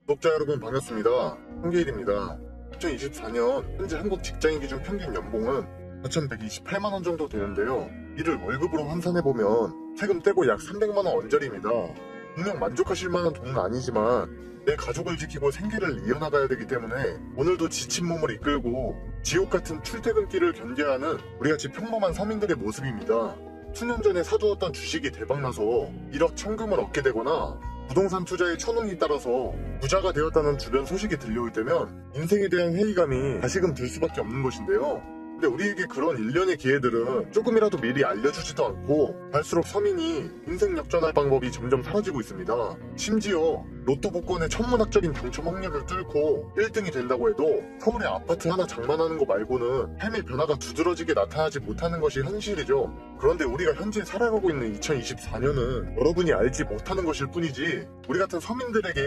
구독자 여러분 반갑습니다. 홍계일입니다. 2024년 현재 한국 직장인 기준 평균 연봉은 4,128만원 정도 되는데요. 이를 월급으로 환산해보면 세금 떼고 약 300만원 언저리입니다. 분명 만족하실 만한 돈은 아니지만 내 가족을 지키고 생계를 이어나가야 되기 때문에 오늘도 지친 몸을 이끌고 지옥 같은 출퇴근길을 견뎌야 하는 우리같이 평범한 서민들의 모습입니다. 수년 전에 사두었던 주식이 대박나서 1억 천금을 얻게 되거나 부동산 투자에 천운이 따라서 부자가 되었다는 주변 소식이 들려올 때면 인생에 대한 회의감이 다시금 들 수밖에 없는 것인데요. 근데 우리에게 그런 일련의 기회들은 조금이라도 미리 알려주지도 않고 갈수록 서민이 인생 역전할 방법이 점점 사라지고 있습니다. 심지어 로또 복권의 천문학적인 당첨 확률을 뚫고 1등이 된다고 해도 서울에 아파트 하나 장만하는 거 말고는 삶의 변화가 두드러지게 나타나지 못하는 것이 현실이죠. 그런데 우리가 현재 살아가고 있는 2024년은 여러분이 알지 못하는 것일 뿐이지 우리 같은 서민들에게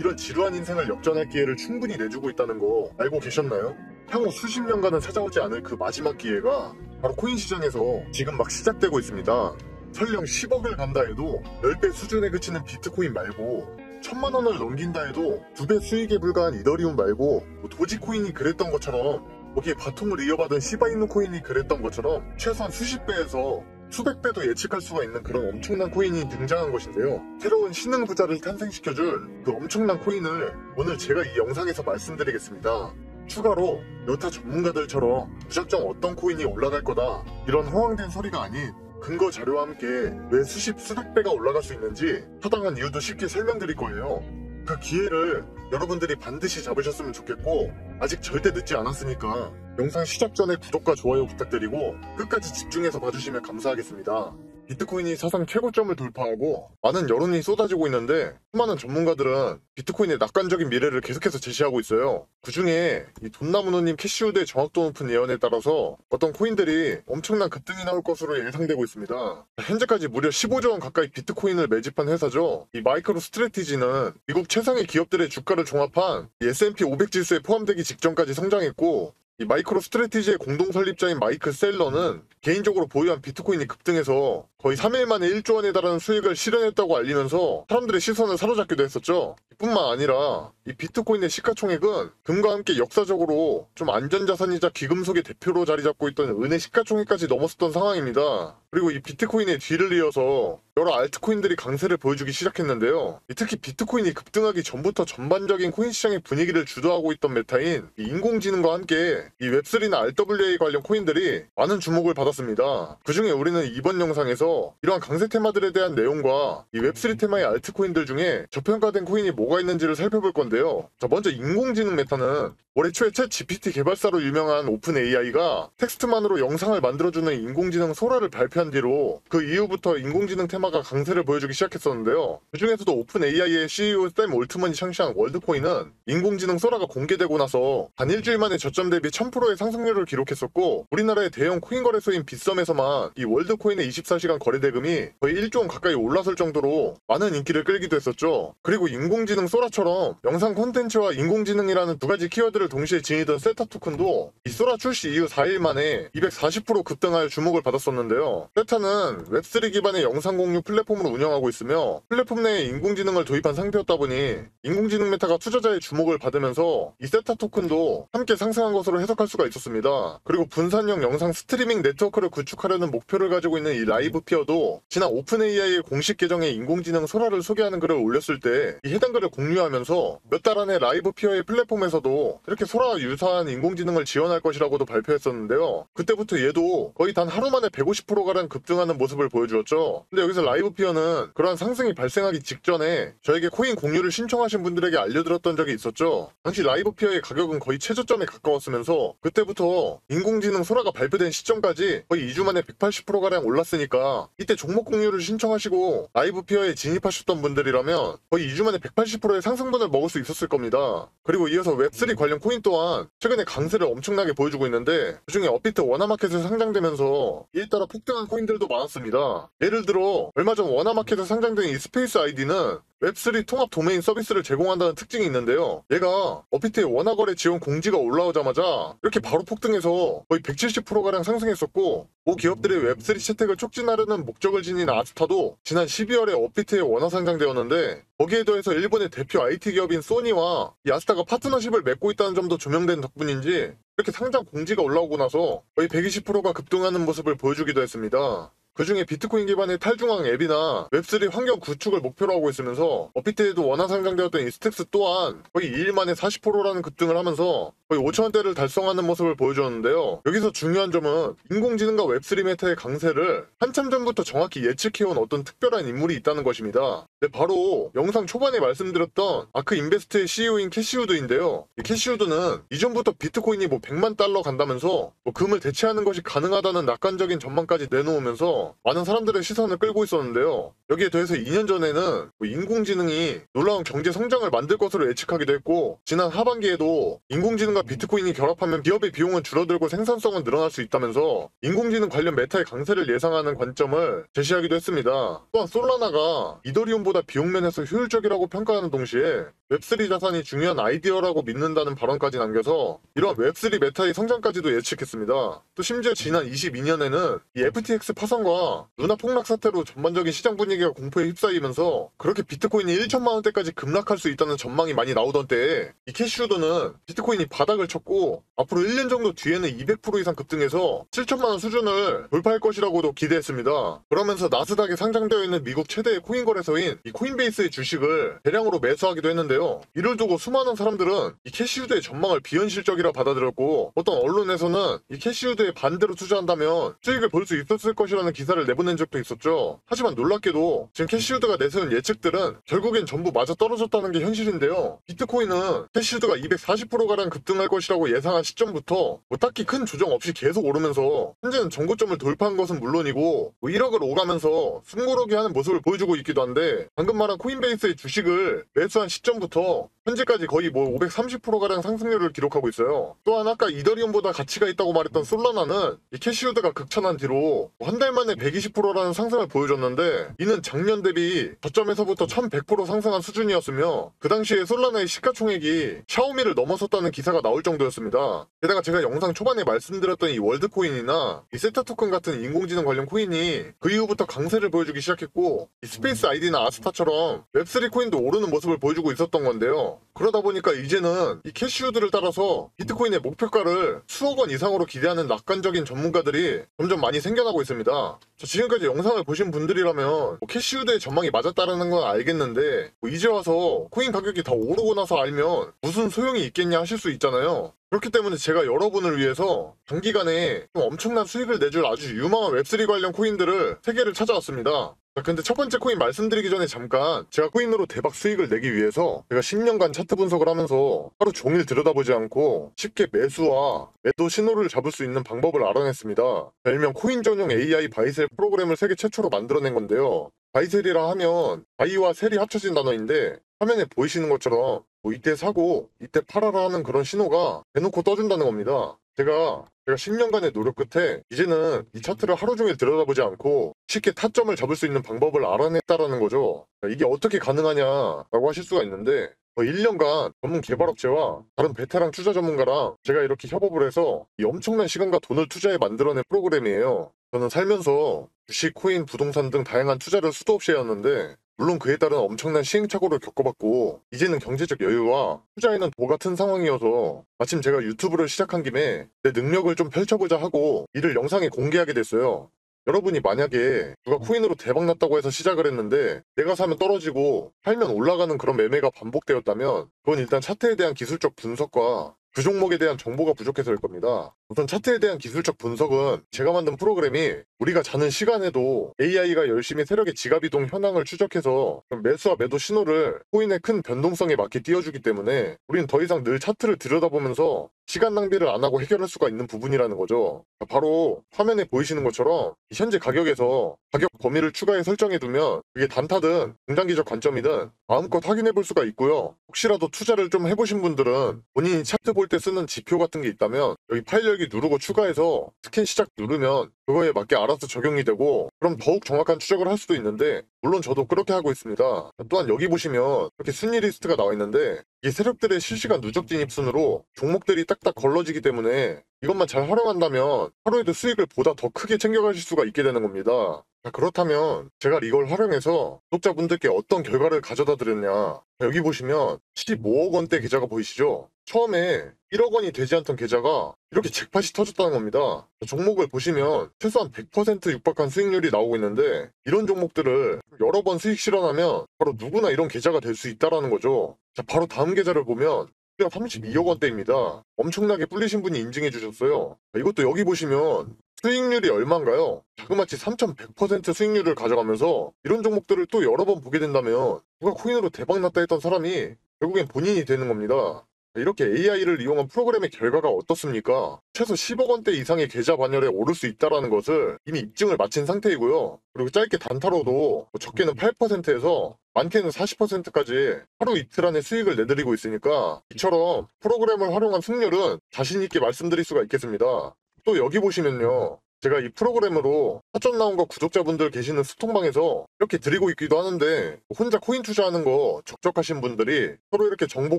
이런 지루한 인생을 역전할 기회를 충분히 내주고 있다는 거 알고 계셨나요? 향후 수십 년간은 찾아오지 않을 그 마지막 기회가 바로 코인 시장에서 지금 막 시작되고 있습니다. 설령 10억을 간다 해도 10배 수준에 그치는 비트코인 말고 1000만 원을 넘긴다 해도 2배 수익에 불과한 이더리움 말고 도지코인이 그랬던 것처럼 거기에 바통을 이어받은 시바이누 코인이 그랬던 것처럼 최소한 수십 배에서 수백 배도 예측할 수가 있는 그런 엄청난 코인이 등장한 것인데요. 새로운 신흥 부자를 탄생시켜줄 그 엄청난 코인을 오늘 제가 이 영상에서 말씀드리겠습니다. 추가로 여타 전문가들처럼 무작정 어떤 코인이 올라갈 거다 이런 허황된 소리가 아닌 근거 자료와 함께 왜 수십 수백 배가 올라갈 수 있는지 타당한 이유도 쉽게 설명드릴 거예요. 그 기회를 여러분들이 반드시 잡으셨으면 좋겠고 아직 절대 늦지 않았으니까 영상 시작 전에 구독과 좋아요 부탁드리고 끝까지 집중해서 봐주시면 감사하겠습니다. 비트코인이 사상 최고점을 돌파하고 많은 여론이 쏟아지고 있는데 수많은 전문가들은 비트코인의 낙관적인 미래를 계속해서 제시하고 있어요. 그 중에 이 돈나무노님 캐시우드의 정확도 높은 예언에 따라서 어떤 코인들이 엄청난 급등이 나올 것으로 예상되고 있습니다. 현재까지 무려 15조 원 가까이 비트코인을 매집한 회사죠. 이 마이크로 스트래티지는 미국 최상의 기업들의 주가를 종합한 이 S&P 500 지수에 포함되기 직전까지 성장했고 이 마이크로 스트래티지의 공동 설립자인 마이크 셀러는 개인적으로 보유한 비트코인이 급등해서 거의 3일 만에 1조 원에 달하는 수익을 실현했다고 알리면서 사람들의 시선을 사로잡기도 했었죠. 뿐만 아니라 이 비트코인의 시가총액은 금과 함께 역사적으로 좀 안전자산이자 귀금속의 대표로 자리 잡고 있던 은의 시가총액까지 넘었었던 상황입니다. 그리고 이 비트코인의 뒤를 이어서 여러 알트코인들이 강세를 보여주기 시작했는데요. 특히 비트코인이 급등하기 전부터 전반적인 코인 시장의 분위기를 주도하고 있던 메타인 이 인공지능과 함께 이 웹3나 RWA 관련 코인들이 많은 주목을 받았습니다. 그 중에 우리는 이번 영상에서 이러한 강세 테마들에 대한 내용과 이 웹3 테마의 알트코인들 중에 저평가된 코인이 뭐가 있는지를 살펴볼 건데요. 자, 먼저 인공지능 메타는 올해 초에 챗 GPT 개발사로 유명한 오픈 AI가 텍스트만으로 영상을 만들어주는 인공지능 소라를 발표한 뒤로 그 이후부터 인공지능 테마가 강세를 보여주기 시작했었는데요. 그 중에서도 오픈 AI의 CEO 샘 올트먼이 창시한 월드코인은 인공지능 소라가 공개되고 나서 단 일주일 만에 저점 대비 1000%의 상승률을 기록했었고 우리나라의 대형 코인 거래소인 빗썸에서만 이 월드코인의 24시간 거래 대금이 거의 1조 원 가까이 올라설 정도로 많은 인기를 끌기도 했었죠. 그리고 인공지능 소라처럼 영상 콘텐츠와 인공지능이라는 두 가지 키워드를 동시에 지니던 세타 토큰도 이 소라 출시 이후 4일 만에 240% 급등하여 주목을 받았었는데요. 세타는 웹3 기반의 영상 공유 플랫폼을 운영하고 있으며 플랫폼 내에 인공지능을 도입한 상태였다 보니 인공지능 메타가 투자자의 주목을 받으면서 이 세타 토큰도 함께 상승한 것으로 해석할 수가 있었습니다. 그리고 분산형 영상 스트리밍 네트워크를 구축하려는 목표를 가지고 있는 이 라이브 피어도 지난 오픈 AI의 공식 계정에 인공지능 소라를 소개하는 글을 올렸을 때 이 해당 글을 공유하면서 몇 달 안에 라이브 피어의 플랫폼에서도 이렇게 소라와 유사한 인공지능을 지원할 것이라고도 발표했었는데요. 그때부터 얘도 거의 단 하루 만에 150%가량 급등하는 모습을 보여주었죠. 근데 여기서 라이브 피어는 그러한 상승이 발생하기 직전에 저에게 코인 공유를 신청하신 분들에게 알려드렸던 적이 있었죠. 당시 라이브 피어의 가격은 거의 최저점에 가까웠으면서 그때부터 인공지능 소라가 발표된 시점까지 거의 2주 만에 180%가량 올랐으니까 이때 종목 공유를 신청하시고 라이브 피어에 진입하셨던 분들이라면 거의 2주 만에 180%의 상승분을 먹을 수 있었을 겁니다. 그리고 이어서 웹3 관련 코인 또한 최근에 강세를 엄청나게 보여주고 있는데 그중에 업비트 원화마켓에서 상장되면서 이에 따라 폭등한 코인들도 많았습니다. 예를 들어 얼마 전 워너마켓에 상장된 이 스페이스 아이디는 웹3 통합 도메인 서비스를 제공한다는 특징이 있는데요. 얘가 업비트의 원화거래 지원 공지가 올라오자마자 이렇게 바로 폭등해서 거의 170%가량 상승했었고, 모 기업들의 웹3 채택을 촉진하려는 목적을 지닌 아스타도 지난 12월에 업비트에 원화 상장되었는데, 거기에 더해서 일본의 대표 IT 기업인 소니와 이 아스타가 파트너십을 맺고 있다는 점도 조명된 덕분인지 이렇게 상장 공지가 올라오고 나서 거의 120%가 급등하는 모습을 보여주기도 했습니다. 그 중에 비트코인 기반의 탈중앙 앱이나 웹3 환경 구축을 목표로 하고 있으면서 업비트에도 원화 상장되었던 이 스택스 또한 거의 2일 만에 40%라는 급등을 하면서 거의 5천원대를 달성하는 모습을 보여주었는데요. 여기서 중요한 점은 인공지능과 웹3 메타의 강세를 한참 전부터 정확히 예측해온 어떤 특별한 인물이 있다는 것입니다. 네, 바로 영상 초반에 말씀드렸던 아크 인베스트의 CEO인 캐시우드인데요. 이 캐시우드는 이전부터 비트코인이 뭐 100만 달러 간다면서 뭐 금을 대체하는 것이 가능하다는 낙관적인 전망까지 내놓으면서 많은 사람들의 시선을 끌고 있었는데요. 여기에 더해서 2년 전에는 인공지능이 놀라운 경제 성장을 만들 것으로 예측하기도 했고, 지난 하반기에도 인공지능과 비트코인이 결합하면 기업의 비용은 줄어들고 생산성은 늘어날 수 있다면서 인공지능 관련 메타의 강세를 예상하는 관점을 제시하기도 했습니다. 또한 솔라나가 이더리움보다 비용 면에서 효율적이라고 평가하는 동시에 웹3 자산이 중요한 아이디어라고 믿는다는 발언까지 남겨서 이러한 웹3 메타의 성장까지도 예측했습니다. 또 심지어 지난 22년에는 이 FTX 파산과 루나 폭락 사태로 전반적인 시장 분위기가 공포에 휩싸이면서 그렇게 비트코인이 1천만 원대까지 급락할 수 있다는 전망이 많이 나오던 때에 이 캐시우드는 비트코인이 바닥을 쳤고 앞으로 1년 정도 뒤에는 200% 이상 급등해서 7천만 원 수준을 돌파할 것이라고도 기대했습니다. 그러면서 나스닥에 상장되어 있는 미국 최대의 코인 거래소인 이 코인베이스의 주식을 대량으로 매수하기도 했는데요. 이를 두고 수많은 사람들은 이 캐시우드의 전망을 비현실적이라 받아들였고, 어떤 언론에서는 이 캐시우드에 반대로 투자한다면 수익을 볼 수 있었을 것이라는 기사를 내보낸 적도 있었죠. 하지만 놀랍게도 지금 캐시우드가 내세운 예측들은 결국엔 전부 맞아떨어졌다는 게 현실인데요. 비트코인은 캐시우드가 240%가량 급등할 것이라고 예상한 시점부터 뭐 딱히 큰 조정 없이 계속 오르면서 현재는 전고점을 돌파한 것은 물론이고 뭐 1억을 오가면서 숨고르기 하는 모습을 보여주고 있기도 한데, 방금 말한 코인베이스의 주식을 매수한 시점부터 현재까지 거의 뭐 530%가량 상승률을 기록하고 있어요. 또한 아까 이더리움보다 가치가 있다고 말했던 솔라나는 이 캐시우드가 극찬한 뒤로 한 달 만에 120%라는 상승을 보여줬는데, 이는 작년 대비 저점에서부터 1100% 상승한 수준이었으며 그 당시에 솔라나의 시가총액이 샤오미를 넘어섰다는 기사가 나올 정도였습니다. 게다가 제가 영상 초반에 말씀드렸던 이 월드코인이나 이 세타 토큰 같은 인공지능 관련 코인이 그 이후부터 강세를 보여주기 시작했고, 이 스페이스 아이디나 아스타처럼 웹3 코인도 오르는 모습을 보여주고 있었던 건데요. 그러다 보니까 이제는 이 캐시우드를 따라서 비트코인의 목표가를 수억 원 이상으로 기대하는 낙관적인 전문가들이 점점 많이 생겨나고 있습니다. 지금까지 영상을 보신 분들이라면 뭐 캐시우드의 전망이 맞았다라는 건 알겠는데 뭐 이제 와서 코인 가격이 다 오르고 나서 알면 무슨 소용이 있겠냐 하실 수 있잖아요. 그렇기 때문에 제가 여러분을 위해서 단기간에 좀 엄청난 수익을 내줄 아주 유망한 웹3 관련 코인들을 3개를 찾아왔습니다. 근데 첫 번째 코인 말씀드리기 전에 잠깐, 제가 코인으로 대박 수익을 내기 위해서 제가 10년간 차트 분석을 하면서 하루 종일 들여다보지 않고 쉽게 매수와 매도 신호를 잡을 수 있는 방법을 알아냈습니다. 별명 코인 전용 AI 바이셀 프로그램을 세계 최초로 만들어낸 건데요. 바이셀이라 하면 바이와 셀이 합쳐진 단어인데, 화면에 보이시는 것처럼 뭐 이때 사고 이때 팔아라 하는 그런 신호가 대놓고 떠준다는 겁니다. 제가 10년간의 노력 끝에 이제는 이 차트를 하루 종일 들여다보지 않고 쉽게 타점을 잡을 수 있는 방법을 알아냈다라는 거죠. 이게 어떻게 가능하냐라고 하실 수가 있는데, 1년간 전문 개발업체와 다른 베테랑 투자 전문가랑 제가 이렇게 협업을 해서 이 엄청난 시간과 돈을 투자해 만들어낸 프로그램이에요. 저는 살면서 주식, 코인, 부동산 등 다양한 투자를 수도 없이 해왔는데, 물론 그에 따른 엄청난 시행착오를 겪어봤고 이제는 경제적 여유와 투자에는 도 같은 상황이어서 마침 제가 유튜브를 시작한 김에 내 능력을 좀 펼쳐보자 하고 이를 영상에 공개하게 됐어요. 여러분이 만약에 누가 코인으로 대박났다고 해서 시작을 했는데 내가 사면 떨어지고 팔면 올라가는 그런 매매가 반복되었다면, 그건 일단 차트에 대한 기술적 분석과 그 종목에 대한 정보가 부족해서일 겁니다. 우선 차트에 대한 기술적 분석은 제가 만든 프로그램이 우리가 자는 시간에도 AI가 열심히 세력의 지갑이동 현황을 추적해서 매수와 매도 신호를 코인의 큰 변동성에 맞게 띄워주기 때문에 우리는 더 이상 늘 차트를 들여다보면서 시간 낭비를 안 하고 해결할 수가 있는 부분이라는 거죠. 바로 화면에 보이시는 것처럼 현재 가격에서 가격 범위를 추가해 설정해두면 그게 단타든 중장기적 관점이든 마음껏 확인해 볼 수가 있고요. 혹시라도 투자를 좀 해보신 분들은 본인이 차트 볼 때 쓰는 지표 같은 게 있다면 여기 파일 열기 누르고 추가해서 스캔 시작 누르면 그거에 맞게 알아서 적용이 되고 그럼 더욱 정확한 추적을 할 수도 있는데 물론 저도 그렇게 하고 있습니다. 또한 여기 보시면 이렇게 순위 리스트가 나와 있는데 이 세력들의 실시간 누적 진입 순으로 종목들이 딱딱 걸러지기 때문에 이것만 잘 활용한다면 하루에도 수익을 보다 더 크게 챙겨가실 수가 있게 되는 겁니다. 자, 그렇다면 제가 이걸 활용해서 구독자분들께 어떤 결과를 가져다 드렸냐. 여기 보시면 15억 원대 계좌가 보이시죠? 처음에 1억 원이 되지 않던 계좌가 이렇게 잭팟이 터졌다는 겁니다. 종목을 보시면 최소한 100% 육박한 수익률이 나오고 있는데 이런 종목들을 여러 번 수익 실현하면 바로 누구나 이런 계좌가 될 수 있다는 거죠. 자, 바로 다음 계좌를 보면 32억 원대입니다. 엄청나게 불리신 분이 인증해 주셨어요. 이것도 여기 보시면 수익률이 얼마인가요? 자그마치 3100% 수익률을 가져가면서 이런 종목들을 또 여러 번 보게 된다면 누가 코인으로 대박났다 했던 사람이 결국엔 본인이 되는 겁니다. 이렇게 AI를 이용한 프로그램의 결과가 어떻습니까? 최소 10억 원대 이상의 계좌 반열에 오를 수 있다는 것을 이미 입증을 마친 상태이고요. 그리고 짧게 단타로도 적게는 8%에서 많게는 40%까지 하루 이틀 안에 수익을 내드리고 있으니까 이처럼 프로그램을 활용한 승률은 자신있게 말씀드릴 수가 있겠습니다. 또 여기 보시면요. 제가 이 프로그램으로 사전 나온 거 구독자분들 계시는 스톡방에서 이렇게 드리고 있기도 하는데 혼자 코인 투자하는 거 적적하신 분들이 서로 이렇게 정보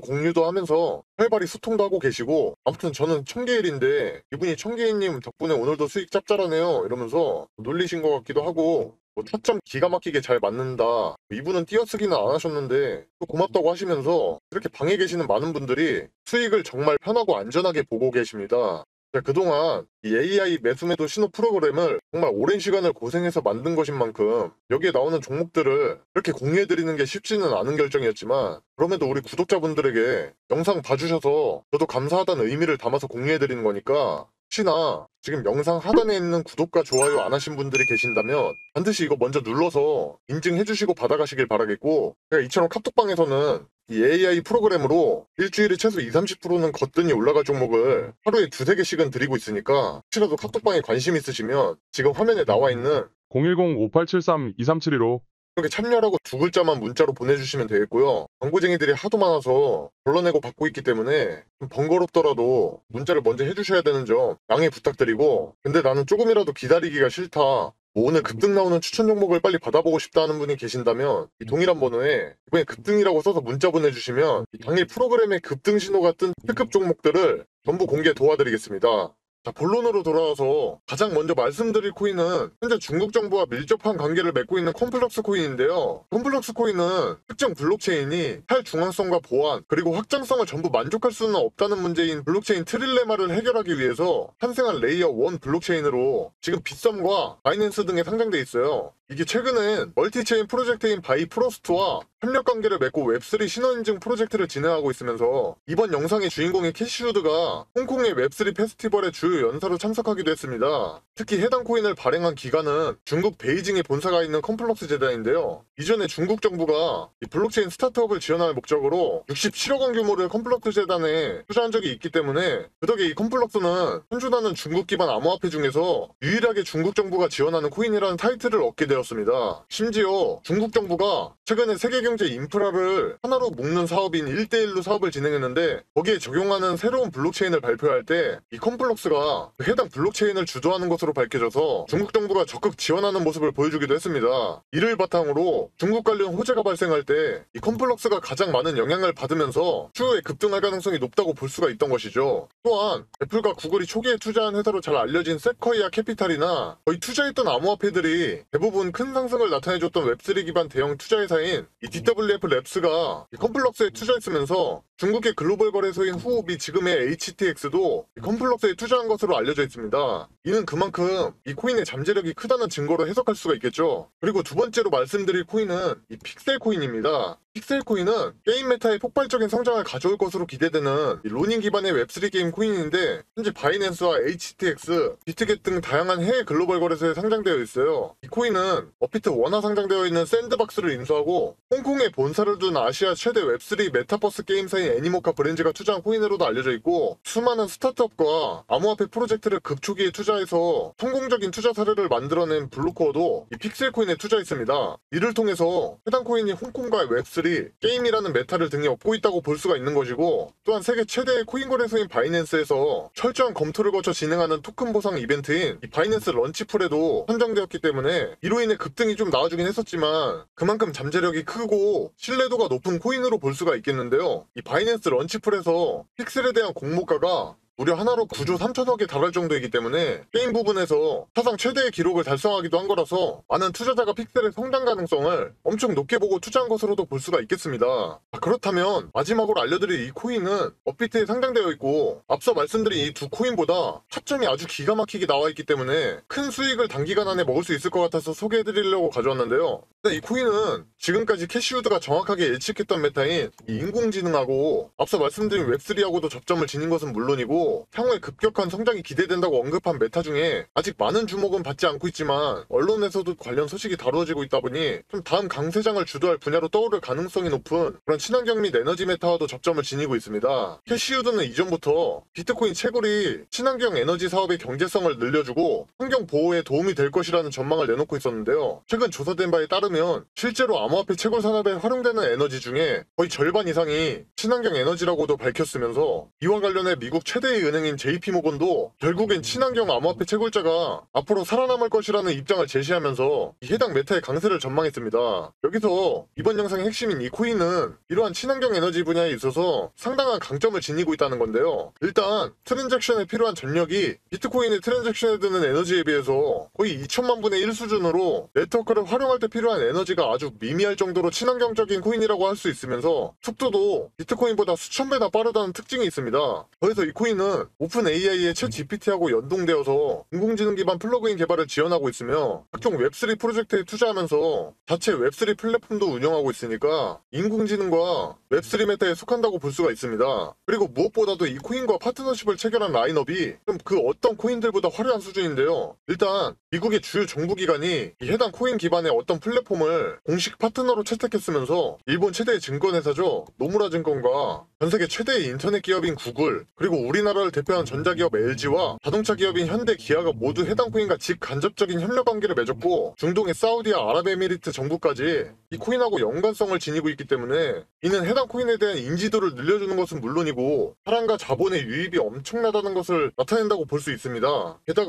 공유도 하면서 활발히 소통도 하고 계시고 아무튼 저는 청개일인데 이분이 청개일님 덕분에 오늘도 수익 짭짤하네요 이러면서 놀리신 것 같기도 하고 타점 기가 막히게 잘 맞는다. 이분은 띄어쓰기는 안 하셨는데 또 고맙다고 하시면서 이렇게 방에 계시는 많은 분들이 수익을 정말 편하고 안전하게 보고 계십니다. 그동안 이 AI 매수매도 신호 프로그램을 정말 오랜 시간을 고생해서 만든 것인 만큼 여기에 나오는 종목들을 이렇게 공유해드리는 게 쉽지는 않은 결정이었지만 그럼에도 우리 구독자분들에게 영상 봐주셔서 저도 감사하다는 의미를 담아서 공유해드리는 거니까 혹시나 지금 영상 하단에 있는 구독과 좋아요 안 하신 분들이 계신다면 반드시 이거 먼저 눌러서 인증해주시고 받아가시길 바라겠고 제가 이처럼 카톡방에서는 이 AI 프로그램으로 일주일에 최소 20-30%는 거뜬히 올라갈 종목을 하루에 2-3개씩은 드리고 있으니까 혹시라도 카톡방에 관심 있으시면 지금 화면에 나와 있는 010-5873-2372로 이렇게 참여라고 두 글자만 문자로 보내주시면 되겠고요. 광고쟁이들이 하도 많아서 걸러내고 받고 있기 때문에 좀 번거롭더라도 문자를 먼저 해주셔야 되는 점 양해 부탁드리고 근데 나는 조금이라도 기다리기가 싫다. 오늘 급등 나오는 추천 종목을 빨리 받아보고 싶다 하는 분이 계신다면 이 동일한 번호에 이번에 급등이라고 써서 문자 보내주시면 당일 프로그램의 급등 신호가 뜬 특급 종목들을 전부 공개 도와드리겠습니다. 자, 본론으로 돌아와서 가장 먼저 말씀드릴 코인은 현재 중국 정부와 밀접한 관계를 맺고 있는 컴플럭스 코인인데요. 컴플럭스 코인은 특정 블록체인이 탈중앙성과 보안 그리고 확장성을 전부 만족할 수는 없다는 문제인 블록체인 트릴레마를 해결하기 위해서 탄생한 레이어 1 블록체인으로 지금 빗썸과 바이낸스 등에 상장돼 있어요. 이게 최근엔 멀티체인 프로젝트인 바이프로스트와 협력 관계를 맺고 웹3 신원인증 프로젝트를 진행하고 있으면서 이번 영상의 주인공인 캐시우드가 홍콩의 웹3 페스티벌의 주요 연사로 참석하기도 했습니다. 특히 해당 코인을 발행한 기관은 중국 베이징에 본사가 있는 컴플럭스 재단인데요. 이전에 중국 정부가 이 블록체인 스타트업을 지원할 목적으로 67억 원 규모를 컴플럭스 재단에 투자한 적이 있기 때문에 그 덕에 이 컴플럭스는 현존하는 중국 기반 암호화폐 중에서 유일하게 중국 정부가 지원하는 코인이라는 타이틀을 얻게 되었습니다. 심지어 중국 정부가 최근에 세계경제 인프라를 하나로 묶는 사업인 1대1로 사업을 진행했는데 거기에 적용하는 새로운 블록체인을 발표할 때 이 컴플럭스가 해당 블록체인을 주도하는 것으로 밝혀져서 중국 정부가 적극 지원하는 모습을 보여주기도 했습니다. 이를 바탕으로 중국 관련 호재가 발생할 때 이 컴플럭스가 가장 많은 영향을 받으면서 추후에 급등할 가능성이 높다고 볼 수가 있던 것이죠. 또한 애플과 구글이 초기에 투자한 회사로 잘 알려진 세쿼이아 캐피탈이나 거의 투자했던 암호화폐들이 대부분 큰 상승을 나타내줬던 웹3 기반 대형 투자회사인 이 DWF 랩스가 이 컴플럭스에 투자했으면서 중국의 글로벌 거래소인 후오비 지금의 HTX도 이 컴플럭스에 투자한 것으로 알려져 있습니다. 이는 그만큼 이 코인의 잠재력이 크다는 증거로 해석할 수가 있겠죠. 그리고 두 번째로 말씀드릴 코인은 이 픽셀 코인입니다. 픽셀 코인은 게임 메타의 폭발적인 성장을 가져올 것으로 기대되는 로닝 기반의 웹3 게임 코인인데 현재 바이낸스와 HTX, 비트겟 등 다양한 해외 글로벌 거래소에 상장되어 있어요. 이 코인은 업비트 원화 상장되어 있는 샌드박스를 인수하고 홍콩에 본사를 둔 아시아 최대 웹3 메타버스 게임사인 애니모카 브랜즈가 투자한 코인으로도 알려져 있고 수많은 스타트업과 암호화폐 프로젝트를 급초기에 투자해서 성공적인 투자 사례를 만들어낸 블루코어도 이 픽셀 코인에 투자했습니다. 이를 통해서 해당 코인이 홍콩과 웹3 코인들이 게임이라는 메타를 등에 업고 있다고 볼 수가 있는 것이고, 또한 세계 최대의 코인 거래소인 바이낸스에서 철저한 검토를 거쳐 진행하는 토큰 보상 이벤트인 이 바이낸스 런치풀에도 선정되었기 때문에 이로 인해 급등이 좀 나와주긴 했었지만 그만큼 잠재력이 크고 신뢰도가 높은 코인으로 볼 수가 있겠는데요. 이 바이낸스 런치풀에서 픽셀에 대한 공모가가 무려 하나로 9조 3천억에 달할 정도이기 때문에 게임 부분에서 사상 최대의 기록을 달성하기도 한 거라서 많은 투자자가 픽셀의 성장 가능성을 엄청 높게 보고 투자한 것으로도 볼 수가 있겠습니다. 그렇다면 마지막으로 알려드릴 이 코인은 업비트에 상장되어 있고, 앞서 말씀드린 이 두 코인보다 타점이 아주 기가 막히게 나와 있기 때문에 큰 수익을 단기간 안에 먹을 수 있을 것 같아서 소개해드리려고 가져왔는데요. 이 코인은 지금까지 캐시우드가 정확하게 예측했던 메타인 이 인공지능하고 앞서 말씀드린 웹3하고도 접점을 지닌 것은 물론이고, 향후에 급격한 성장이 기대된다고 언급한 메타 중에 아직 많은 주목은 받지 않고 있지만 언론에서도 관련 소식이 다루어지고 있다 보니 좀 다음 강세장을 주도할 분야로 떠오를 가능성이 높은 그런 친환경 및 에너지 메타와도 접점을 지니고 있습니다. 캐시우드는 이전부터 비트코인 채굴이 친환경 에너지 사업의 경제성을 늘려주고 환경 보호에 도움이 될 것이라는 전망을 내놓고 있었는데요. 최근 조사된 바에 따르면 실제로 암호화폐 채굴 산업에 활용되는 에너지 중에 거의 절반 이상이 친환경 에너지라고도 밝혔으면서, 이와 관련해 미국 최대의 은행인 JP모건도 결국엔 친환경 암호화폐 채굴자가 앞으로 살아남을 것이라는 입장을 제시하면서 이 해당 메타의 강세를 전망했습니다. 여기서 이번 영상의 핵심인 이 코인은 이러한 친환경 에너지 분야에 있어서 상당한 강점을 지니고 있다는 건데요. 일단 트랜잭션에 필요한 전력이 비트코인의 트랜잭션에 드는 에너지에 비해서 거의 2천만 분의 1 수준으로 네트워크를 활용할 때 필요한 에너지가 아주 미미할 정도로 친환경적인 코인이라고 할 수 있으면서 속도도 비트코인보다 수천 배나 빠르다는 특징이 있습니다. 그래서 이 코인은 오픈 AI의 챗 GPT하고 연동되어서 인공지능 기반 플러그인 개발을 지원하고 있으며 각종 웹3 프로젝트에 투자하면서 자체 웹3 플랫폼도 운영하고 있으니까 인공지능과 웹3 메타에 속한다고 볼 수가 있습니다. 그리고 무엇보다도 이 코인과 파트너십을 체결한 라인업이 좀 그 어떤 코인들보다 화려한 수준인데요. 일단 미국의 주요 정부기관이 이 해당 코인 기반의 어떤 플랫폼을 공식 파트너로 채택했으면서 일본 최대의 증권회사죠, 노무라 증권과 전세계 최대의 인터넷 기업인 구글, 그리고 우리나라를 대표하는 전자기업 LG와 자동차 기업인 현대, 기아가 모두 해당 코인과 직간접적인 협력 관계를 맺었고, 중동의 사우디와 아랍에미리트 정부까지 이 코인하고 연관성을 지니고 있기 때문에 이는 해당 코인에 대한 인지도를 늘려주는 것은 물론이고 사람과 자본의 유입이 엄청나다는 것을 나타낸다고 볼 수 있습니다. 게다가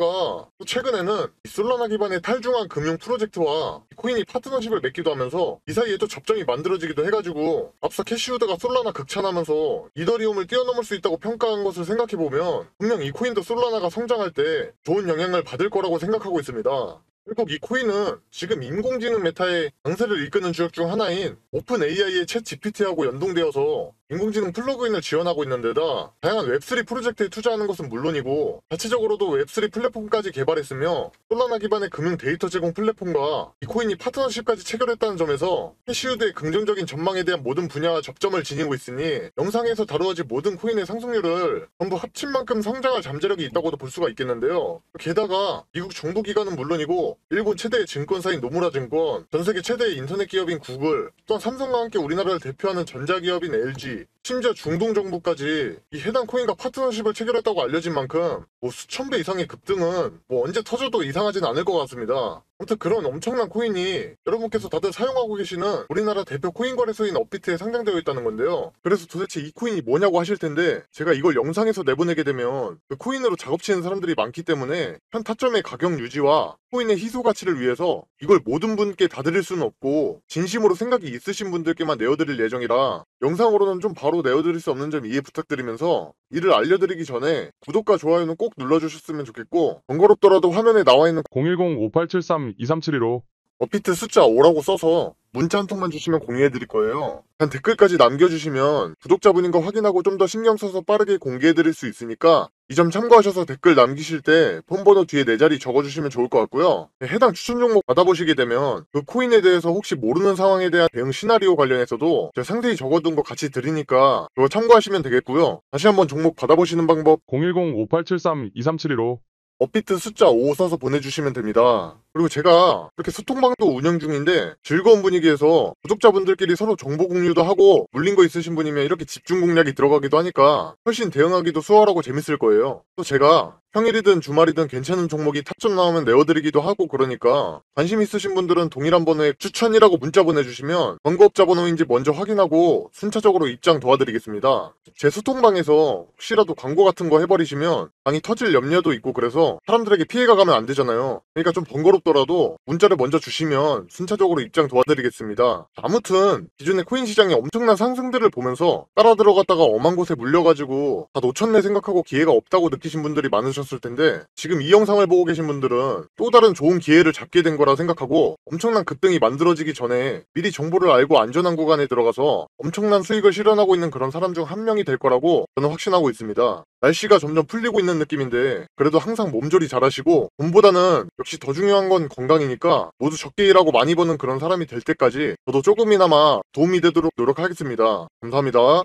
또 최근에는 이 솔라나 기반의 탈중앙 금융 프로젝트와 이 코인이 파트너십을 맺기도 하면서 이 사이에 또 접점이 만들어지기도 해가지고, 앞서 캐시우드가 솔라나 극찬하면서 이더리움을 뛰어넘을 수 있다고 평가한 것을 생각해보면 분명 이 코인도 솔라나가 성장할 때 좋은 영향을 받을 거라고 생각하고 있습니다. 결국 이 코인은 지금 인공지능 메타의 강세를 이끄는 주역 중 하나인 오픈 AI의 챗 GPT하고 연동되어서 인공지능 플러그인을 지원하고 있는 데다 다양한 웹3 프로젝트에 투자하는 것은 물론이고 자체적으로도 웹3 플랫폼까지 개발했으며 솔라나 기반의 금융 데이터 제공 플랫폼과 이 코인이 파트너십까지 체결했다는 점에서 캐시우드의 긍정적인 전망에 대한 모든 분야와 접점을 지니고 있으니 영상에서 다루어질 모든 코인의 상승률을 전부 합친 만큼 성장할 잠재력이 있다고도 볼 수가 있겠는데요. 게다가 미국 정부기관은 물론이고 일본 최대의 증권사인 노무라 증권, 전세계 최대의 인터넷 기업인 구글, 또한 삼성과 함께 우리나라를 대표하는 전자기업인 LG, 심지어 중동 정부까지 이 해당 코인과 파트너십을 체결했다고 알려진 만큼 수천 배 이상의 급등은 언제 터져도 이상하진 않을 것 같습니다. 아무튼 그런 엄청난 코인이 여러분께서 다들 사용하고 계시는 우리나라 대표 코인 거래소인 업비트에 상장되어 있다는 건데요. 그래서 도대체 이 코인이 뭐냐고 하실 텐데, 제가 이걸 영상에서 내보내게 되면 그 코인으로 작업치는 사람들이 많기 때문에 현 타점의 가격 유지와 코인의 희소 가치를 위해서 이걸 모든 분께 다 드릴 수는 없고 진심으로 생각이 있으신 분들께만 내어드릴 예정이라 영상으로는 좀 바로 내어드릴 수 없는 점 이해 부탁드리면서, 이를 알려드리기 전에 구독과 좋아요는 꼭 눌러주셨으면 좋겠고, 번거롭더라도 화면에 나와 있는 010-5873-2372로 업비트 숫자 5라고 써서 문자 한 통만 주시면 공유해드릴 거예요. 단 댓글까지 남겨주시면 구독자분인 거 확인하고 좀 더 신경 써서 빠르게 공개해드릴 수 있으니까 이 점 참고하셔서 댓글 남기실 때 폰번호 뒤에 내 자리 적어주시면 좋을 것 같고요. 해당 추천 종목 받아보시게 되면 그 코인에 대해서 혹시 모르는 상황에 대한 대응 시나리오 관련해서도 제가 상세히 적어둔 거 같이 드리니까 그거 참고하시면 되겠고요. 다시 한번 종목 받아보시는 방법 010-5873-2372로 업비트 숫자 5 써서 보내주시면 됩니다. 그리고 제가 이렇게 소통방도 운영 중인데 즐거운 분위기에서 구독자분들끼리 서로 정보 공유도 하고 물린 거 있으신 분이면 이렇게 집중 공략이 들어가기도 하니까 훨씬 대응하기도 수월하고 재밌을 거예요. 또 제가 평일이든 주말이든 괜찮은 종목이 탑점 나오면 내어드리기도 하고 그러니까 관심 있으신 분들은 동일한 번호에 추천이라고 문자 보내주시면 광고업자 번호인지 먼저 확인하고 순차적으로 입장 도와드리겠습니다. 제 소통방에서 혹시라도 광고 같은 거 해버리시면 방이 터질 염려도 있고 그래서 사람들에게 피해가 가면 안 되잖아요. 그러니까 좀 번거롭더라도 문자를 먼저 주시면 순차적으로 입장 도와드리겠습니다. 아무튼 기존의 코인 시장의 엄청난 상승들을 보면서 따라 들어갔다가 엄한 곳에 물려가지고 다 놓쳤네 생각하고 기회가 없다고 느끼신 분들이 많으셨을 텐데 지금 이 영상을 보고 계신 분들은 또 다른 좋은 기회를 잡게 된 거라 생각하고 엄청난 급등이 만들어지기 전에 미리 정보를 알고 안전한 구간에 들어가서 엄청난 수익을 실현하고 있는 그런 사람 중 한 명이 될 거라고 저는 확신하고 있습니다. 날씨가 점점 풀리고 있는 느낌인데 그래도 항상 몸조리 잘하시고 돈보다는 역시 더 중요한 건 건강이니까 모두 적게 일하고 많이 버는 그런 사람이 될 때까지 저도 조금이나마 도움이 되도록 노력하겠습니다. 감사합니다.